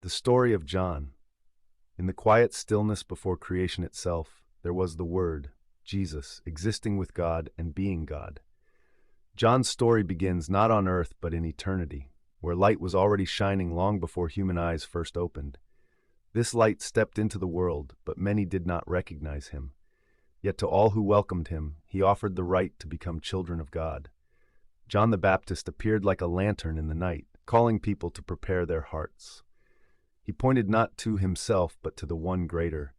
The story of John. In the quiet stillness before creation itself, there was the Word, Jesus, existing with God and being God. John's story begins not on earth but in eternity, where light was already shining long before human eyes first opened. This light stepped into the world, but many did not recognize him. Yet to all who welcomed him, he offered the right to become children of God. John the Baptist appeared like a lantern in the night, calling people to prepare their hearts. He pointed not to himself but to the one greater.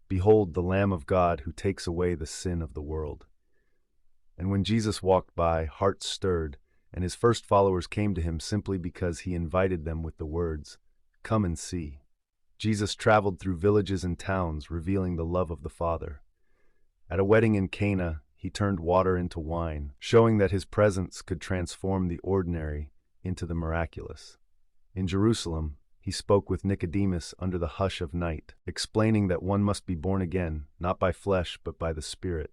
Behold, the Lamb of God who takes away the sin of the world. And when Jesus walked by, hearts stirred, and his first followers came to him simply because he invited them with the words, "Come and see." Jesus traveled through villages and towns, revealing the love of the Father. At a wedding in Cana, he turned water into wine, showing that his presence could transform the ordinary into the miraculous. In Jerusalem, he spoke with Nicodemus under the hush of night, explaining that one must be born again, not by flesh but by the Spirit.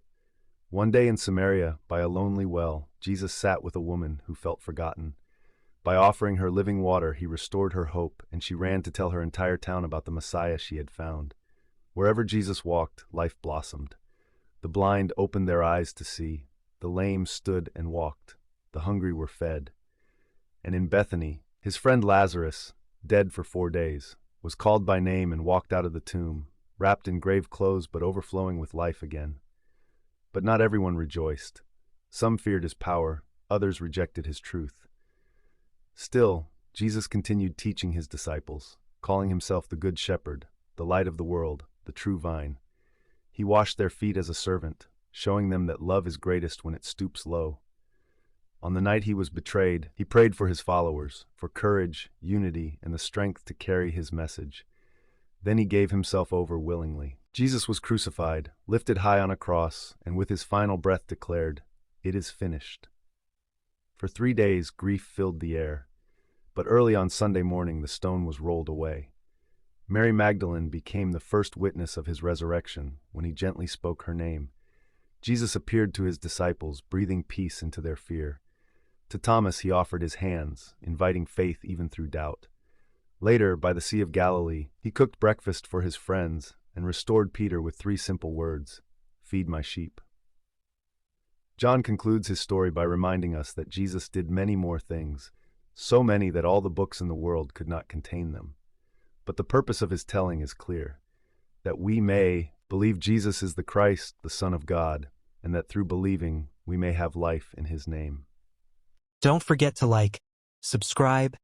One day in Samaria, by a lonely well, Jesus sat with a woman who felt forgotten. By offering her living water, he restored her hope, and she ran to tell her entire town about the Messiah she had found. Wherever Jesus walked, life blossomed. The blind opened their eyes to see, the lame stood and walked, the hungry were fed. And in Bethany, his friend Lazarus, dead for 4 days, was called by name and walked out of the tomb, wrapped in grave clothes but overflowing with life again. But not everyone rejoiced. Some feared his power, others rejected his truth. Still, Jesus continued teaching his disciples, calling himself the Good Shepherd, the light of the world, the true vine. He washed their feet as a servant, showing them that love is greatest when it stoops low. On the night he was betrayed, he prayed for his followers, for courage, unity, and the strength to carry his message. Then he gave himself over willingly. Jesus was crucified, lifted high on a cross, and with his final breath declared, "It is finished." For 3 days, grief filled the air, but early on Sunday morning the stone was rolled away. Mary Magdalene became the first witness of his resurrection when he gently spoke her name. Jesus appeared to his disciples, breathing peace into their fear. To Thomas he offered his hands, inviting faith even through doubt. Later, by the Sea of Galilee, he cooked breakfast for his friends and restored Peter with 3 simple words, "Feed my sheep." John concludes his story by reminding us that Jesus did many more things, so many that all the books in the world could not contain them. But the purpose of his telling is clear, that we may believe Jesus is the Christ, the Son of God, and that through believing we may have life in his name. Don't forget to like, subscribe,